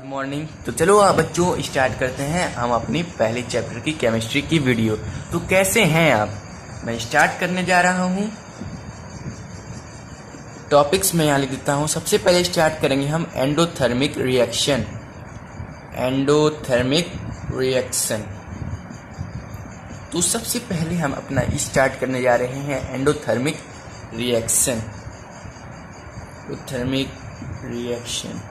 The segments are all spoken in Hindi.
मॉर्निंग। तो चलो आप बच्चों स्टार्ट करते हैं हम अपनी पहले चैप्टर की केमिस्ट्री की वीडियो। तो कैसे हैं आप? मैं स्टार्ट करने जा रहा हूं। टॉपिक्स में यहाँ लिख देता हूं। सबसे पहले स्टार्ट करेंगे हम एंडोथर्मिक रिएक्शन। Endothermic reaction. तो सबसे पहले हम अपना स्टार्ट करने जा रहे हैं एंडोथर्मिक रिएक्शन। Endothermic reaction.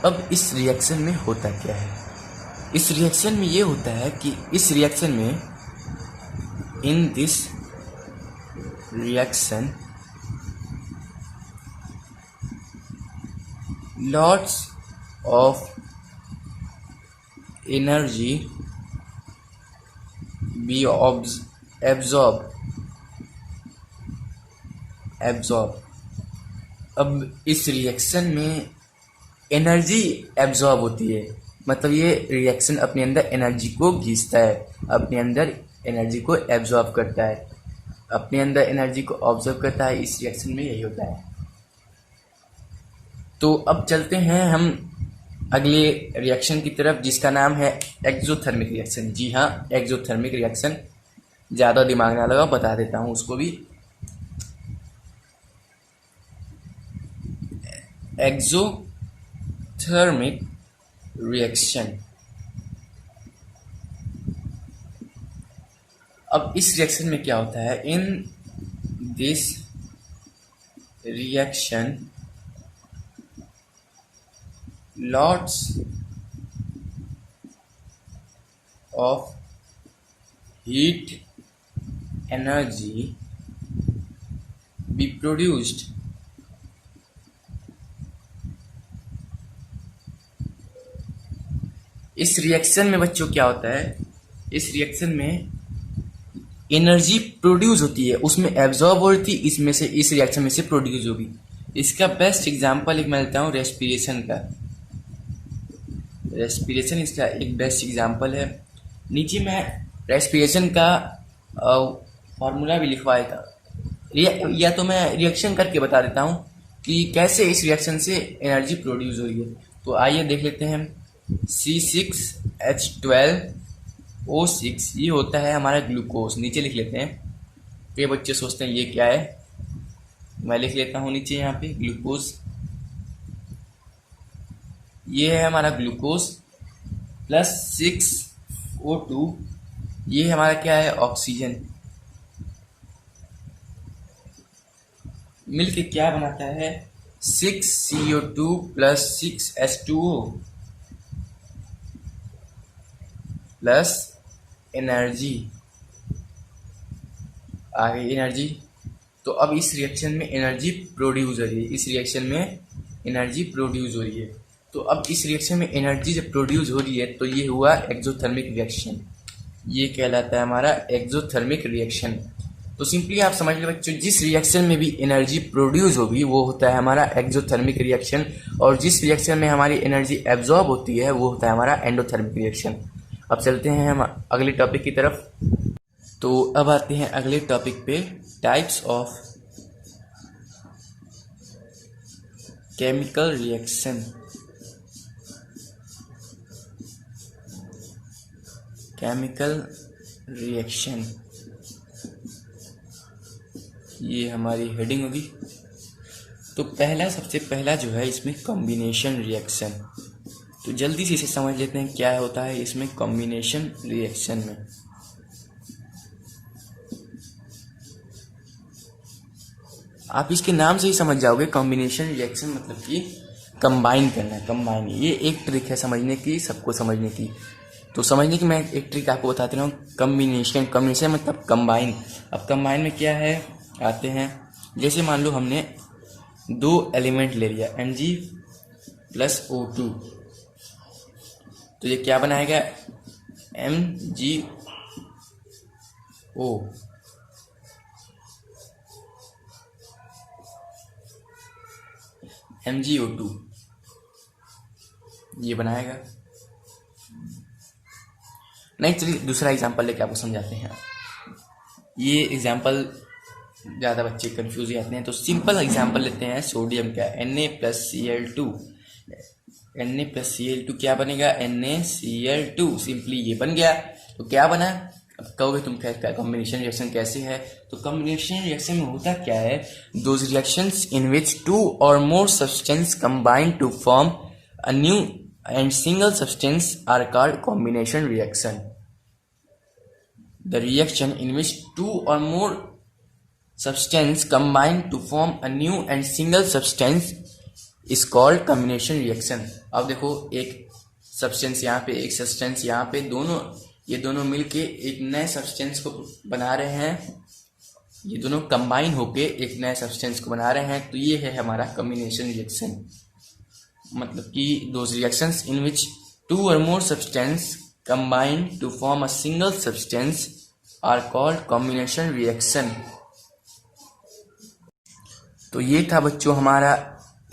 अब इस रिएक्शन में होता क्या है? इस रिएक्शन में ये होता है कि इस रिएक्शन में in this reaction lots of energy be absorb. अब इस रिएक्शन में एनर्जी एब्जॉर्ब होती है, मतलब ये रिएक्शन अपने अंदर एनर्जी को खींचता है, अपने अंदर एनर्जी को एब्जॉर्ब करता है, अपने अंदर एनर्जी को ऑब्जर्व करता है। इस रिएक्शन में यही होता है। तो अब चलते हैं हम अगले रिएक्शन की तरफ, जिसका नाम है एक्सोथर्मिक रिएक्शन। जी हाँ, एक्सोथर्मिक रिएक्शन। ज़्यादा दिमाग ना लगाओ, बता देता हूँ उसको भी। Exothermic reaction. अब इस रिएक्शन में क्या होता है? In this reaction lots of heat energy be produced. इस रिएक्शन में बच्चों क्या होता है? इस रिएक्शन में एनर्जी प्रोड्यूस होती है, उसमें एब्जॉर्ब हो रही थी, इसमें से इस रिएक्शन में से प्रोड्यूस होगी। इसका बेस्ट एग्जांपल एक मैं लेता हूँ रेस्पिरेशन का। रेस्पिरेशन इसका एक बेस्ट एग्जांपल है। नीचे मैं रेस्पिरेशन का फॉर्मूला भी लिखवाया था, या तो मैं रिएक्शन करके बता देता हूँ कि कैसे इस रिएक्शन से एनर्जी प्रोड्यूस हो रही है। तो आइए देख लेते हैं। C6H12O6 ये होता है हमारा ग्लूकोज। नीचे लिख लेते हैं। कई बच्चे सोचते हैं ये क्या है, मैं लिख लेता हूँ नीचे यहाँ पे ग्लूकोज। ये है हमारा ग्लूकोज प्लस 6O2 ये हमारा क्या है? ऑक्सीजन। मिलके क्या बनाता है? 6CO2 plus 6H2O plus energy. आगे एनर्जी। तो अब इस रिएक्शन में एनर्जी प्रोड्यूस हो रही है। इस रिएक्शन में एनर्जी प्रोड्यूस हो रही है। तो अब इस रिएक्शन में एनर्जी जब प्रोड्यूस हो रही है तो ये हुआ एक्सोथर्मिक रिएक्शन। ये कहलाता है हमारा एक्सोथर्मिक रिएक्शन। तो सिंपली आप समझ लो बच्चों, जिस रिएक्शन में भी एनर्जी प्रोड्यूस होगी वो होता है हमारा एक्सोथर्मिक रिएक्शन, और जिस रिएक्शन में हमारी एनर्जी एब्जॉर्ब होती है वो होता है हमारा एंडोथर्मिक रिएक्शन। अब चलते हैं हम अगले टॉपिक की तरफ। तो अब आते हैं अगले टॉपिक पे, types of chemical reaction. Chemical reaction ये हमारी हेडिंग होगी। तो सबसे पहला जो है इसमें कॉम्बिनेशन रिएक्शन। तो जल्दी से इसे समझ लेते हैं क्या होता है इसमें कॉम्बिनेशन रिएक्शन में। आप इसके नाम से ही समझ जाओगे, कॉम्बिनेशन रिएक्शन मतलब कि कंबाइन करना। कंबाइन ये एक ट्रिक है समझने की, सबको समझने की। तो समझने की मैं एक ट्रिक आपको बताते रहा हूँ। कॉम्बिनेशन मतलब कंबाइन। अब कंबाइन में क्या है आते हैं, जैसे मान लो हमने दो एलिमेंट ले लिया Mg प्लस O2, तो ये क्या बनाएगा? MgO। MgO2 ये बनाएगा। नहीं, चलिए दूसरा एग्जांपल लेके आपको समझाते हैं। ये एग्जांपल ज़्यादा बच्चे कंफ्यूज जाते हैं, तो सिंपल एग्जांपल लेते हैं सोडियम का Na+Cl2। Na+Cl2 क्या बनेगा, NaCl2, सिंपली ये बन गया। तो क्या बना, अब कहोगे तुम क्या कॉम्बिनेशन रिएक्शन कैसे है, तो कॉम्बिनेशन रिएक्शन में होता क्या है, दोज रिएक्शंस इन विच 2 और more substance combine to form a new and single substance are called combination reaction. The reaction in which 2 और मोर substance combine to form a new and single substance is called combination reaction। अब देखो एक सब्सटेंस यहाँ पे, एक सब्सटेंस यहाँ पे, ये दोनों मिलके एक नए सब्सटेंस को बना रहे हैं, ये दोनों कंबाइन होके एक नए सब्सटेंस को बना रहे हैं, तो ये है हमारा कॉम्बिनेशन रिएक्शन। मतलब कि दोज रिएक्शंस इन विच 2 और more substance combine to form a single substance are called combination reaction. तो ये था बच्चों हमारा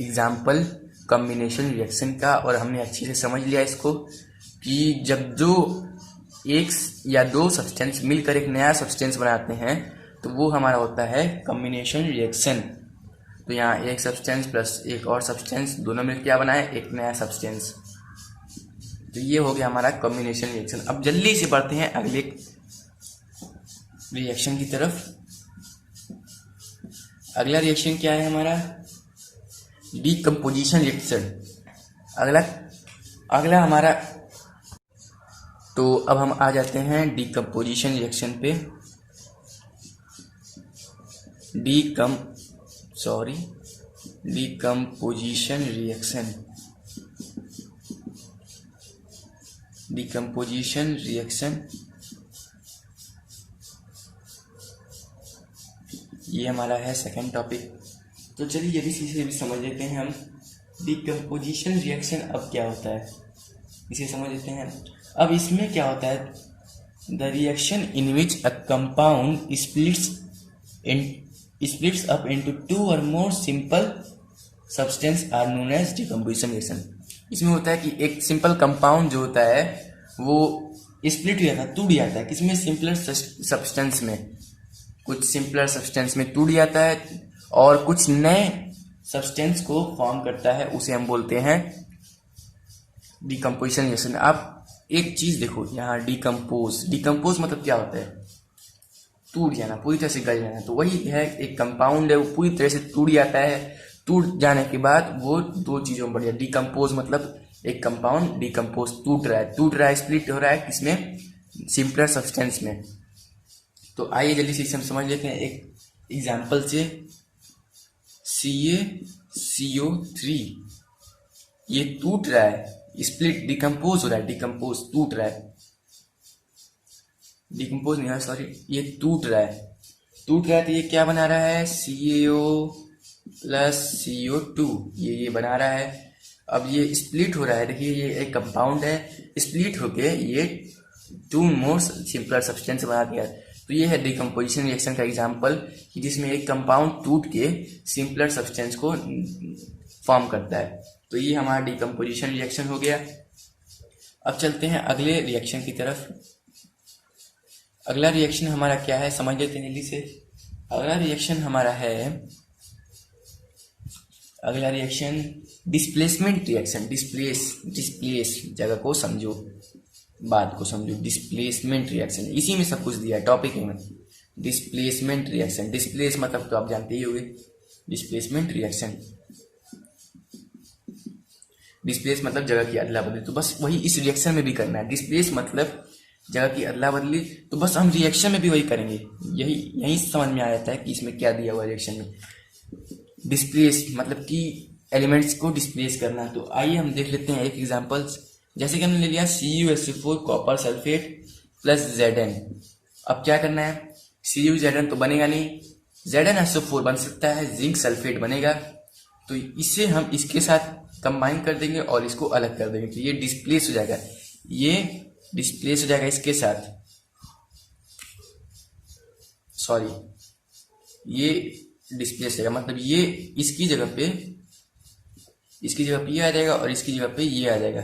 एग्जाम्पल कॉम्बिनेशन रिएक्शन का, और हमने अच्छे से समझ लिया इसको कि जब जो एक या दो सब्सटेंस मिलकर एक नया सब्सटेंस बनाते हैं तो वो हमारा होता है कॉम्बिनेशन रिएक्शन। तो यहाँ एक सब्सटेंस प्लस एक और सब्सटेंस दोनों मिलकर क्या बनाए, एक नया सब्सटेंस। तो ये हो गया हमारा कॉम्बिनेशन रिएक्शन। अब जल्दी से बढ़ते हैं अगले रिएक्शन की तरफ। अगला रिएक्शन क्या है हमारा, डीकम्पोजिशन रिएक्शन। अगला हमारा, तो अब हम आ जाते हैं डीकम्पोजिशन रिएक्शन पे। डीकम्पोजिशन रिएक्शन ये हमारा है सेकंड टॉपिक। तो चलिए जल्दी से भी समझ लेते हैं हम डीकम्पोजिशन रिएक्शन अब क्या होता है, इसे समझ लेते हैं। अब इसमें क्या होता है, the reaction in which a compound splits up into 2 और more simple substance are known as decomposition reaction. इसमें होता है कि एक सिंपल कंपाउंड जो होता है वो स्प्लिट हो जाता है, टूट जाता है, किसमें, सिंपलर सब्सटेंस में। कुछ सिंपलर सब्सटेंस में टूट जाता है और कुछ नए सब्सटेंस को फॉर्म करता है, उसे हम बोलते हैं डीकम्पोजिशन रिएक्शन। आप एक चीज देखो यहाँ, डिकम्पोज मतलब क्या होता है, टूट जाना, पूरी तरह से गल जाना। तो वही है, एक कंपाउंड है वो पूरी तरह से टूट जाता है, टूट जाने के बाद वो दो चीजों में बढ़ जाए। डिकम्पोज मतलब एक कंपाउंड डिकम्पोज, टूट रहा है, स्प्लिट हो रहा है, किसमें, सिंपलर सब्सटेंस में। तो आइए जल्दी से इसे हम समझ लेते हैं एक एग्जाम्पल से। CaCO3 ये टूट रहा है, स्प्लिट, डिकम्पोज हो रहा है, टूट रहा है, डिकम्पोज नहीं है, सॉरी, ये टूट रहा है। तो ये क्या बना रहा है, CaO प्लस CO2, ये बना रहा है। अब ये स्प्लिट हो रहा है, देखिए ये एक कंपाउंड है, स्प्लिट होके ये 2 मोर सिंपलर सब्सटेंस बना दिया। तो ये है डिकम्पोजिशन रिएक्शन का एग्जाम्पल, कि जिसमें एक कंपाउंड टूट के सिंपलर सब्सटेंस को फॉर्म करता है। तो ये हमारा डिकम्पोजिशन रिएक्शन हो गया। अब चलते हैं अगले रिएक्शन की तरफ। अगला रिएक्शन हमारा क्या है, समझ लेते हैं जल्दी से। अगला रिएक्शन हमारा है, अगला रिएक्शन डिस्प्लेसमेंट रिएक्शन। डिस्प्लेस जगह को समझो, बात को समझो, डिस्प्लेसमेंट रिएक्शन, इसी में सब कुछ दिया है टॉपिक में। डिस्प्लेसमेंट रिएक्शन, डिस्प्लेस मतलब तो आप जानते ही होंगे, डिस्प्लेसमेंट रिएक्शन, डिस्प्लेस मतलब जगह की अदला बदली। तो बस वही इस रिएक्शन में भी करना है, डिस्प्लेस मतलब जगह की अदला बदली। तो बस हम रिएक्शन में भी वही करेंगे, यही समझ में आ जाता है कि इसमें क्या दिया हुआ रिएक्शन में। डिस्प्लेस मतलब कि एलिमेंट्स को डिस्प्लेस करना। तो आइए हम देख लेते हैं एक एग्जांपल्स। जैसे कि हमने ले लिया CuSO4 copper sulphate plus Zn। अब क्या करना है, CuZn तो बनेगा नहीं, ZnSO4 बन सकता है, जिंक सल्फेट बनेगा। तो इसे हम इसके साथ कंबाइन कर देंगे और इसको अलग कर देंगे, तो ये डिस्प्लेस हो जाएगा, ये डिस्प्लेस हो जाएगा इसके साथ, सॉरी ये डिस्प्लेस हो जाएगा, मतलब ये इसकी जगह पे ये आ जाएगा और इसकी जगह पे ये आ जाएगा।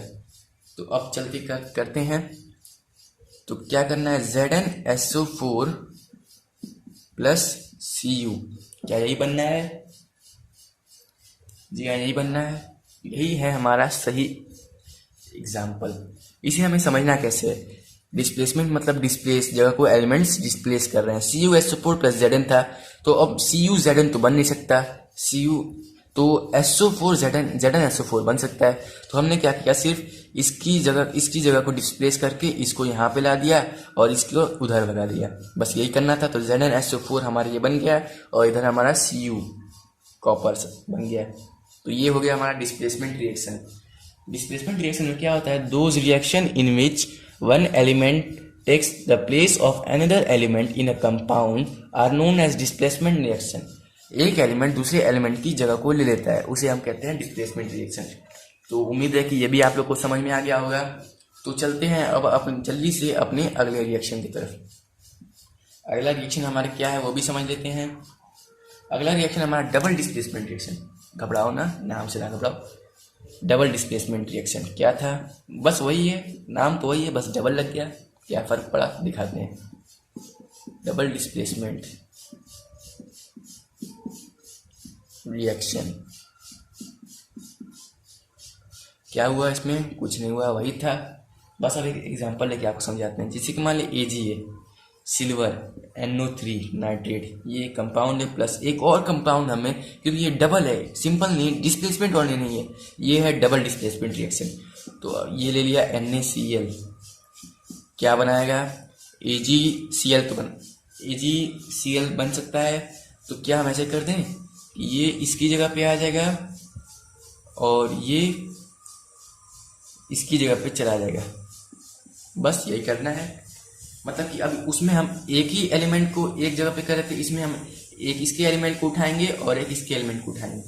तो अब चल के करते हैं। तो क्या करना है, ZnSO4 प्लस Cu, क्या यही बनना है जी हाँ, यही बनना है, यही है हमारा सही एग्जाम्पल, इसे हमें समझना कैसे है। डिस्प्लेसमेंट मतलब डिस्प्लेस, जगह को एलिमेंट्स डिस्प्लेस कर रहे हैं। CuSO4 प्लस Zn था, तो अब CuZn तो बन नहीं सकता, Cu तो SO4 ZnSO4 बन सकता है। तो हमने क्या किया, सिर्फ इसकी जगह को डिस्प्लेस करके इसको यहाँ पे ला दिया और इसको उधर भगा दिया, बस यही करना था। तो ZnSO4 हमारा ये बन गया और इधर हमारा Cu कॉपर बन गया। तो ये हो गया हमारा डिस्प्लेसमेंट रिएक्शन। डिस्प्लेसमेंट रिएक्शन में क्या होता है, those reaction in which one element takes the place of another element in a compound are known as displacement reaction. एक एलिमेंट दूसरे एलिमेंट की जगह को ले लेता है, उसे हम कहते हैं डिस्प्लेसमेंट रिएक्शन। तो उम्मीद है कि ये भी आप लोग को समझ में आ गया होगा। तो चलते हैं अब अपन जल्दी से अपने अगले रिएक्शन की तरफ। अगला रिएक्शन हमारे क्या है वो भी समझ लेते हैं। अगला रिएक्शन हमारा डबल डिस्प्लेसमेंट रिएक्शन। घबराओ ना, नाम से ना घबराओ। डबल डिस्प्लेसमेंट रिएक्शन क्या था, बस वही है, नाम तो वही है, बस डबल लग गया, क्या फर्क पड़ा दिखाते हैं। डबल डिस्प्लेसमेंट रिएक्शन क्या हुआ, इसमें कुछ नहीं हुआ, वही था। बस अब एक एग्जांपल लेके आपको समझाते हैं। जैसे कि मान लीजिए Ag है, सिल्वर NO3 नाइट्रेट, ये कंपाउंड है प्लस एक और कंपाउंड हमें, क्योंकि ये डबल है, सिंपल नहीं, डिस्प्लेसमेंट वाले नहीं है, ये है डबल डिस्प्लेसमेंट रिएक्शन। तो ये ले लिया NaCl, क्या बनाएगा AgCl, तो AgCl बन सकता है। तो क्या हम ऐसे कर दें कि ये इसकी जगह पे आ जाएगा और ये इसकी जगह पे चला जाएगा, बस यही करना है। मतलब कि अब उसमें हम एक ही एलिमेंट को एक जगह पे कर रहे थे, इसमें हम एक इसके एलिमेंट को उठाएंगे और एक इसके एलिमेंट को उठाएंगे।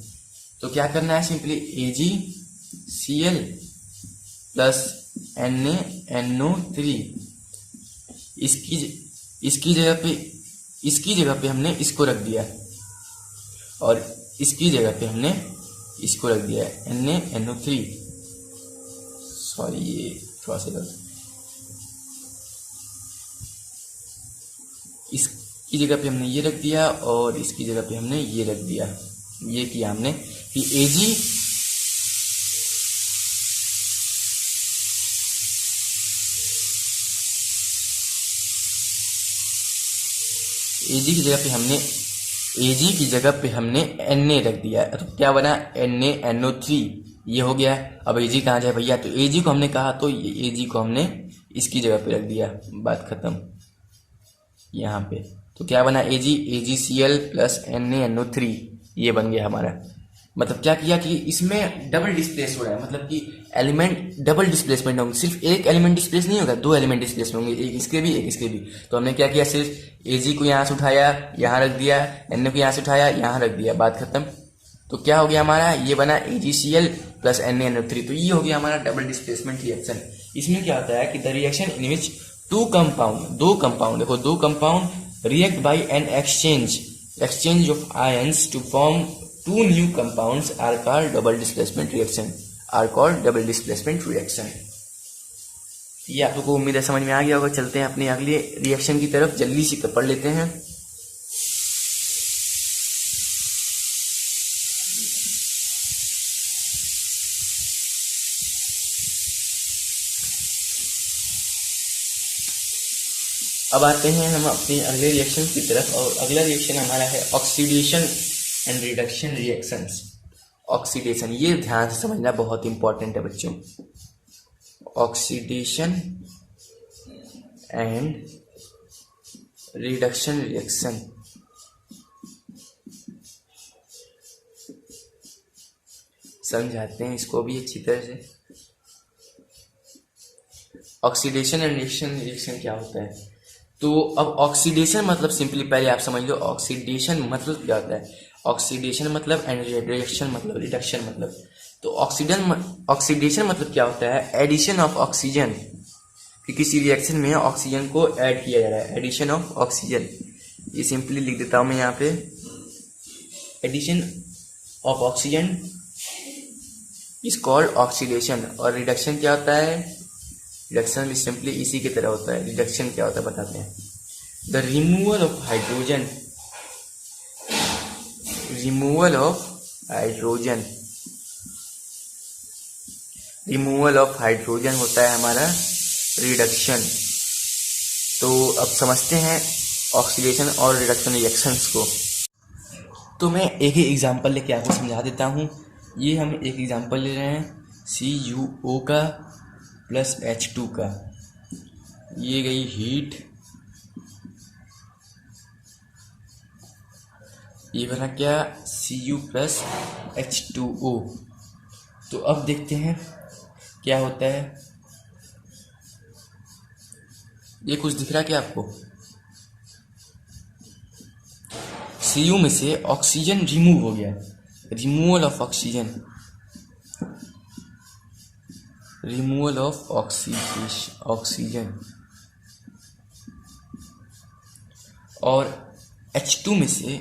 तो क्या करना है, सिंपली AgCl प्लस NaNO3, इसकी जगह पे हमने इसको रख दिया और इसकी जगह पे हमने इसको रख दिया NaNO3। सॉरी, ये थोड़ा सा गलत, इसकी जगह पे हमने ये रख दिया और इसकी जगह पे हमने ये रख दिया। ये किया हमने कि AG की जगह पे हमने Na रख दिया, तो क्या बना NaNO3, ये हो गया। अब Ag कहाँ जाए भैया, तो Ag को हमने कहा तो Ag को हमने इसकी जगह पे रख दिया, बात खत्म यहाँ पे। तो क्या बना AgCl प्लस NaNO3, ये बन गया हमारा। मतलब क्या किया कि इसमें डबल डिस्प्लेस हो रहा है, मतलब कि एलिमेंट डबल डिस्प्लेसमेंट होंगे, सिर्फ एक एलिमेंट डिस्प्लेस नहीं होगा, दो एलिमेंट डिस्प्लेस होंगे, एक इसके भी एक इसके भी। तो हमने क्या किया, सिर्फ Ag को यहाँ से उठाया यहाँ रख दिया, Na को यहाँ से उठाया यहाँ रख दिया, बात खत्म। तो क्या हो गया हमारा, ये बना AgCl प्लस NaNO3। तो ये हो गया हमारा डबल डिस्प्लेसमेंट रिएक्शन। इसमें क्या होता है कि द रिएक्शन इन विच दो compound react by an exchange of ions to form two new compounds are called double displacement reaction। ये आप लोगों को उम्मीद है समझ में आ गया होगा। चलते हैं अपने अगले रिएक्शन की तरफ, जल्दी से पढ़ लेते हैं। अब आते हैं हम अपने अगले रिएक्शन की तरफ, और अगला रिएक्शन हमारा है oxidation and reduction reactions. Oxidation, ये ध्यान से समझना बहुत इंपॉर्टेंट है बच्चों। ऑक्सीडेशन एंड रिडक्शन रिएक्शन, समझाते हैं इसको भी अच्छी तरह से। ऑक्सीडेशन एंड रिएक्शन क्या होता है, तो अब ऑक्सीडेशन मतलब सिंपली पहले आप समझ लो, ऑक्सीडेशन मतलब क्या होता है। ऑक्सीडेशन मतलब एंड रिडक्शन मतलब रिडक्शन मतलब। तो ऑक्सीडेशन मतलब क्या होता है, एडिशन ऑफ ऑक्सीजन, कि किसी रिएक्शन में ऑक्सीजन को ऐड किया जा रहा है, एडिशन ऑफ ऑक्सीजन। ये सिंपली लिख देता हूं मैं यहाँ पे, addition of oxygen is called oxidation. और रिडक्शन क्या होता है, रिडक्शन भी सिंपली इसी की तरह होता है। रिडक्शन क्या होता है बताते हैं, the removal of hydrogen removal of hydrogen होता है हमारा रिडक्शन। तो अब समझते हैं ऑक्सीडेशन और रिडक्शन रिएक्शंस को। तो मैं एक ही एग्जांपल लेके आपको समझा देता हूँ। ये हम एक एग्जांपल ले रहे हैं CuO का प्लस H2 का। ये गई हीट, ये बना क्या Cu प्लस H2O। तो अब देखते हैं क्या होता है। ये कुछ दिख रहा है क्या आपको? Cu में से ऑक्सीजन रिमूव हो गया, removal of oxygen, removal of oxygen. और H2 में से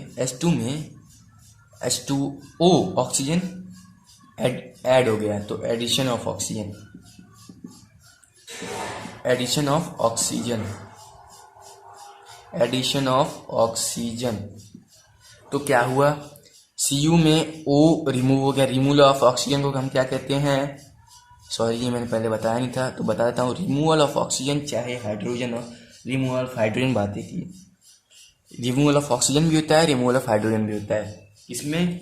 H2O ऑक्सीजन ऐड हो गया, तो addition of oxygen, addition of oxygen, addition of oxygen. तो क्या हुआ, Cu में O रिमूव हो गया, रिमूवल ऑफ ऑक्सीजन को हम क्या कहते हैं, सॉरी ये मैंने पहले बताया नहीं था तो बता देता हूँ। रिमूवल ऑफ ऑक्सीजन चाहे हाइड्रोजन और रिमूवल ऑफ हाइड्रोजन बातें थी। रिमूवल ऑफ ऑक्सीजन भी होता है, रिमूवल ऑफ हाइड्रोजन भी होता है, इसमें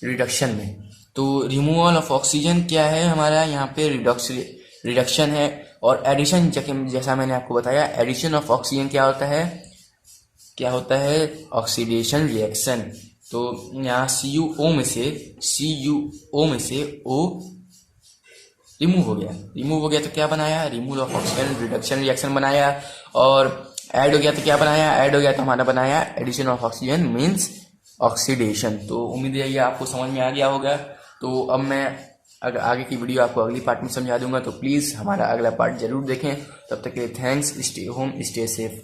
रिडक्शन में। तो रिमूवल ऑफ ऑक्सीजन क्या है हमारा यहाँ पे रिडक्शन है। और एडिशन, जैसा मैंने आपको बताया, एडिशन ऑफ ऑक्सीजन क्या होता है, ऑक्सीडेशन रिएक्शन। तो यहाँ CuO में से O रिमूव हो गया तो क्या बनाया, removal of oxygen reduction reaction बनाया। और ऐड हो गया तो क्या बनाया, ऐड हो गया तो हमारा बनाया addition of oxygen means oxidation. तो उम्मीद है ये आपको समझ में आ गया होगा। तो अब मैं अगर आगे की वीडियो आपको अगली पार्ट में समझा दूंगा, तो प्लीज़ हमारा अगला पार्ट जरूर देखें। तब तक के लिए thanks, stay home, stay safe.